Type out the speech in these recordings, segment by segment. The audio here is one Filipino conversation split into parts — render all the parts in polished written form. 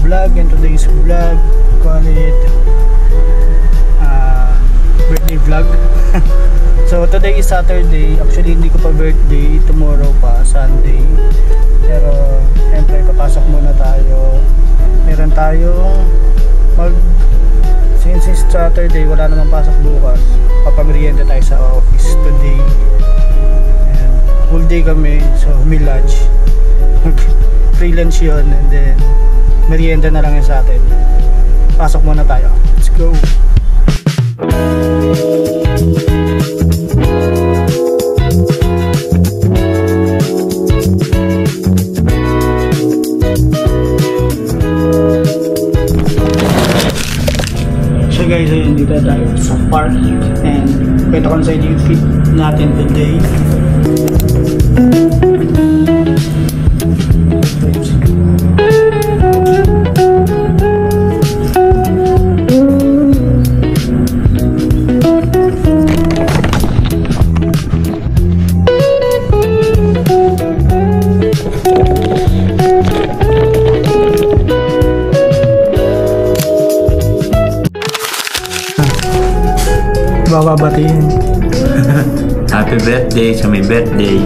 Vlog, and today's vlog, call it birthday vlog. So today is Saturday, actually hindi ko pa birthday, tomorrow pa, Sunday. Pero siyempre papasok muna tayo. Meron tayong since it's Saturday, wala namang pasok bukas, papagrienda tayo sa office today. And full day kami, so may lunch, free lunch yun, and then merienda na lang yun sa atin. Pasok muna tayo. Let's go! So guys, ayun, dito tayo sa park. And kwento ko na sa inyo yung fit natin today. Babatiin. Happy birthday sa may birthday.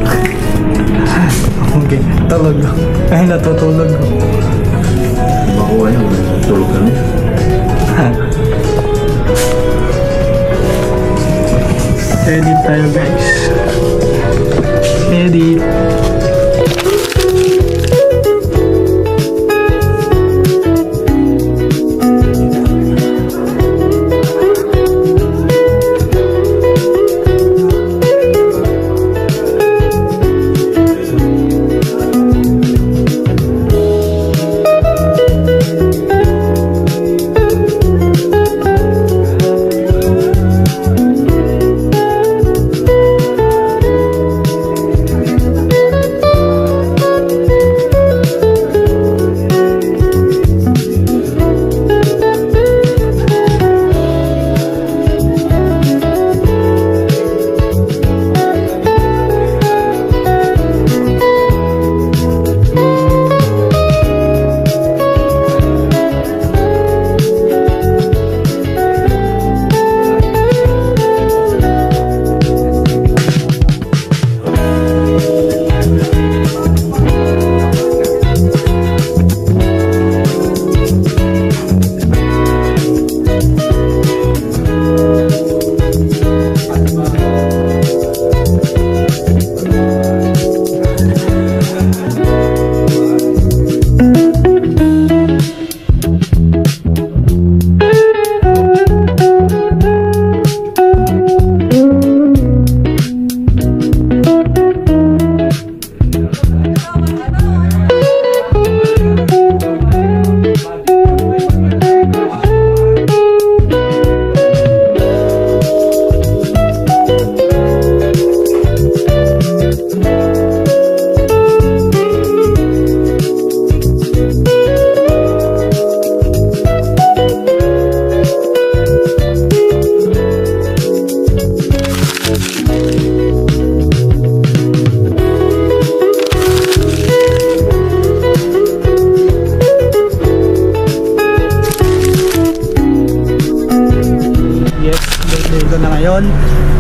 Okay, tulog. Ay, natutulog. Bako ano, tulog kami. Edit tayo guys. Edit.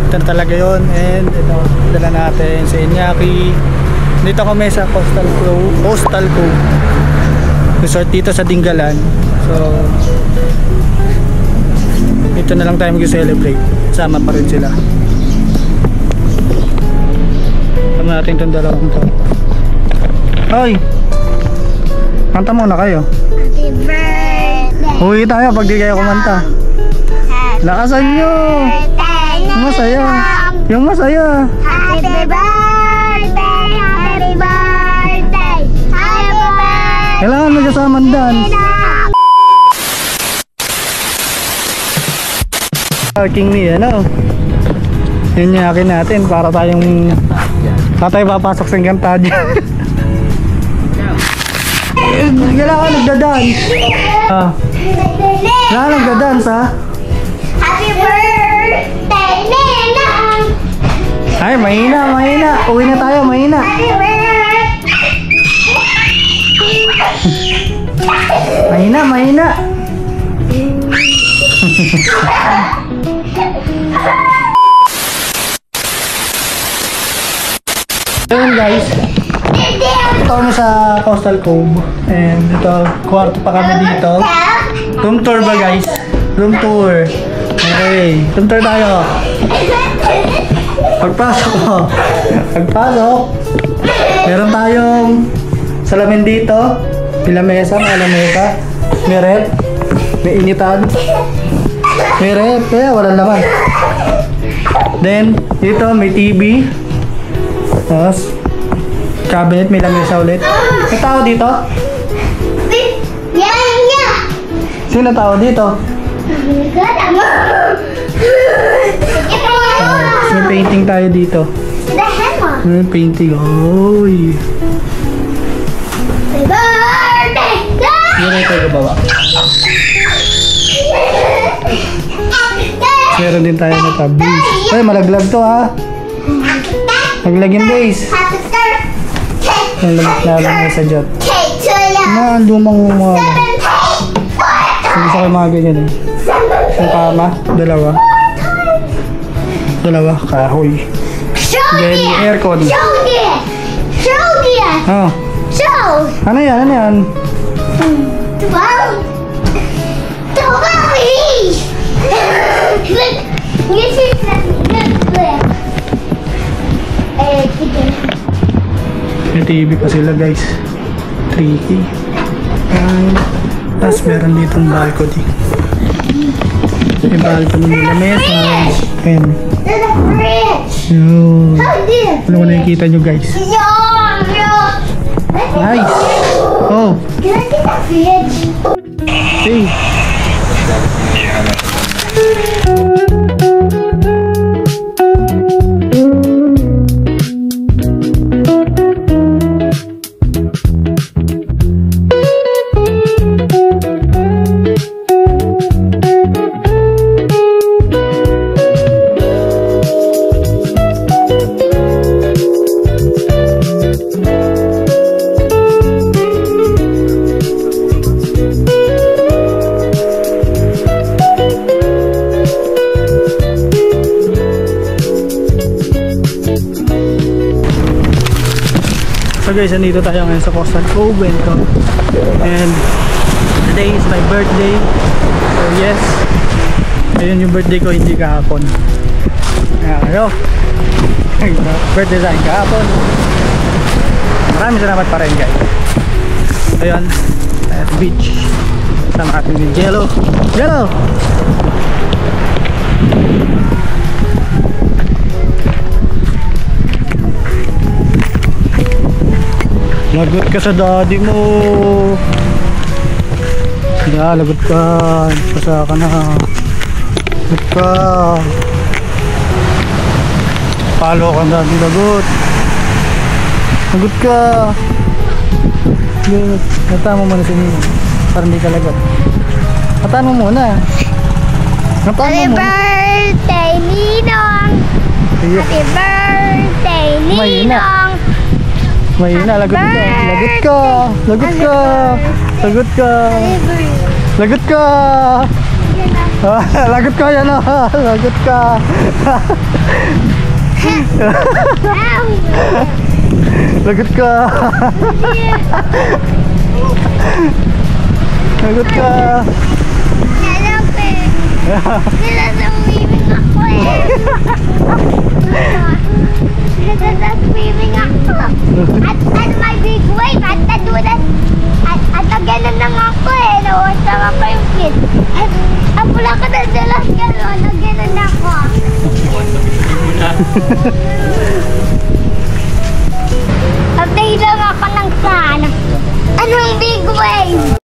Ito na talaga yun. And ito, dala natin sa Iñaki. Dito kami sa Coastal Cove Resort dito sa Dingalan. So dito na lang tayo mag-celebrate. Sama pa rin sila. Sama natin itong dalawang to. Hoy! Kanta muna kayo. Happy birthday! Uwi tayo pag di kayo kumanta. Lakasan nyo! Yung masaya. Yung masaya. Happy birthday! Happy birthday! Happy birthday! Kailangan magkasaman dance. Parking ni ano. Yun yung akin natin para tayong papasok sa Encantadia. Kailangan nagda-dance. Kailangan nagda-dance ha. Happy birthday, Ninang! Ay, mahina. Uwi na tayo, mahina. Happy birthday! Mahina. Ayun guys, ito kami sa Coastal Cove. And ito, kwarto pa kami dito. Room tour ba guys? Room tour. Okay, room tour tayo. Pagpasok, meron tayong salamin dito. May lamesa, may rep, may initan, may rep, kaya wala naman. Then, dito may TV. Tapos, cabinet, may lamesa ulit. May tao dito? Yeah! Sino tao dito? May painting tayo dito. The hammer! May painting. Oy! Happy birthday! Yun ay tayo baba. Meron din tayo na tabis. Ay, malaglag to ha. Malaglag yung base. Happy birthday! Ang lamit na sa jot. Cake to you! Ang lumang mga. Hindi sa kayo mga ganyan eh. Yung kama, dalawa, kahoy. Then, aircon. Show dear! Oh, Show! ano yan? Wow! Please! This is good. May TV pa sila guys. 3K. Tapos meron ditong balcony. May balcony nila. Mesa. Ayan. There's a fridge! Yun. How dear! Ano ko nakikita nyo guys? Yeah! Nice! Oh, Can I get that fridge? hey. So guys, nandito tayo ngayon sa Coastal Cove and today is my birthday. So yes, ayun yung birthday ko, hindi kahapon. Ayan, birthday sa akin kahapon. Maraming salamat pa rin guys. Ayun, at beach sama ating ni Jello. Lagot ka sa daddy mo. Lagot ka. Pasa ka na. Lagot ka. Palo ka daddy, lagot. Lagot ka. Nata mo muna si Nino para hindi ka lagot. Nataan mo muna. Happy birthday, Ninong! Happy birthday, Ninong! Mahina, lagot ka. Lagot ka. Lagot ka yan o. Lagot ka. Lagot ka. Lagot ka. Swimming ako eh. Swimming ako. At may big wave. At nadulas. At nagganon lang ako eh. Nawasama pa yung kid. At pula ka na dalas gano'n. Nagganon ako. Pagday lang ako ng kan. Anong big wave?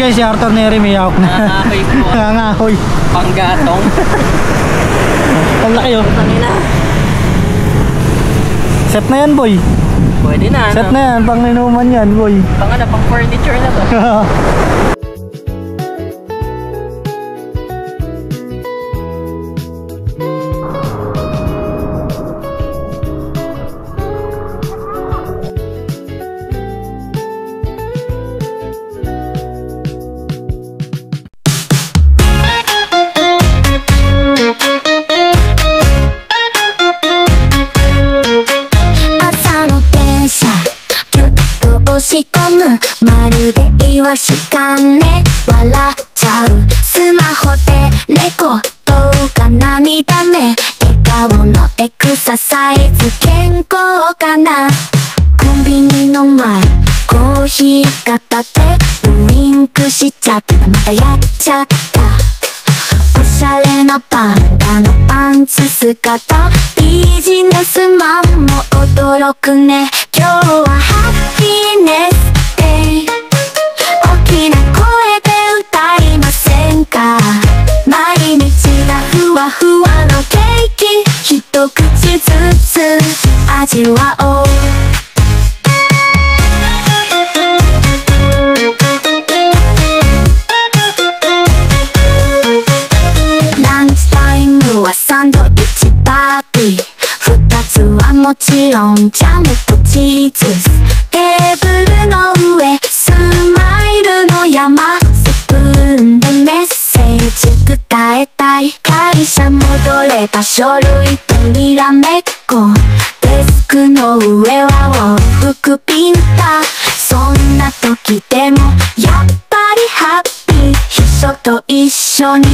guys, si Arthur Neri may hawak na. Nangangahoy po. Nangangahoy. Panggatong. Ang laki oh. Tangina. Set na yan boy. Pwede na, Set ano? na yan, pang inuman yan boy. Pang furniture na to.まるでイワシかね笑っちゃうスマホでレコ動画涙目笑顔のエクササイズ健康かなコンビニの前コーヒー片手ウインクしちゃったまたやっちゃったおしゃれなパンダのパンツ姿ビジネスマンも驚くね今日はハッピーネス大きな声で歌いませんか毎日がふわふわのケーキ一口ずつ味わおうランチタイムはサンドイッチパーティー二つはもちろんジャムとチーズテーブルの上スマイルの山スプーンでメッセージ伝えたい会社戻れば書類とにらめっこデスクの上は往復ピンタそんな時でもやっぱりハッピー秘書と一緒に